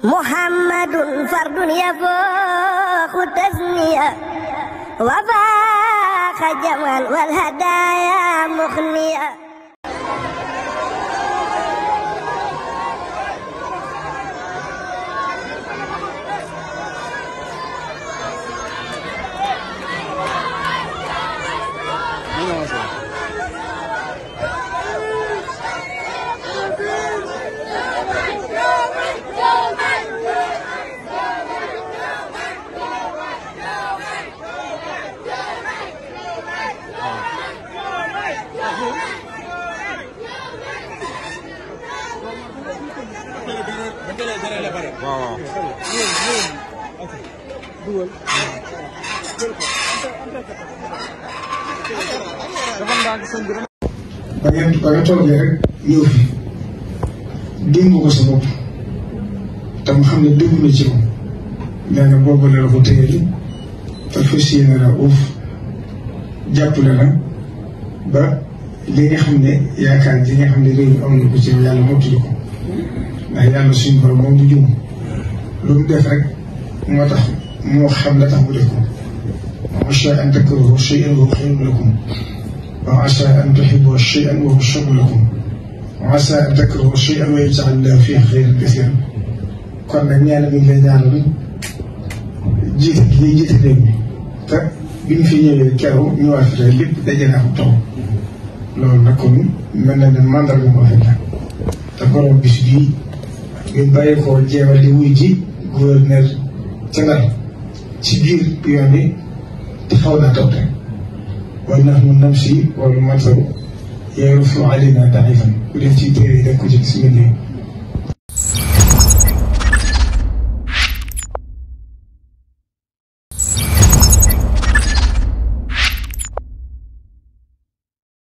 محمد فرد يفوق تسنية وفاق جمال والهدايا مخنية. ba nga toogee rek ñëw fi dénk ko sa bopp te mu xam ne déglu na ci moom nee na boobu la ko téye te fas yéene la uuf jàppale la ba li nga xam ne yaakaar ji nga xam ne réew mi am na ko ci yàlla mottali ko ndax yàlla suñu borom moom du juum lu mu def rek moo tax moo xam la tax mu def ko wa asaa an takrahu shay'an wa huwa khayrun lakum wa asaa an tuhibbu shay'an wa huwa sharrun lakum wa asaa an takrahu shay'an wa yaj'al Allahu fiihi khayran kathiiran kon nag ñaanal bi ñu lay ñaanal jiite gi ñuy jiite réew mi te bi ñu fi ñëwee keroog ñu war fi tey lépp daje na ko taw loolu nag kon mel na ne mandarga moo fi nekk te borom bis bii ñu bàyyi ko jeewal di wuy ji gouverneur ca Ndar ci biir yoon bi te xaw naa taw rek wala ndax ñun nam si wala mataru yeeru fu alina daifan ku def ci téere yi rek ko ci gis nga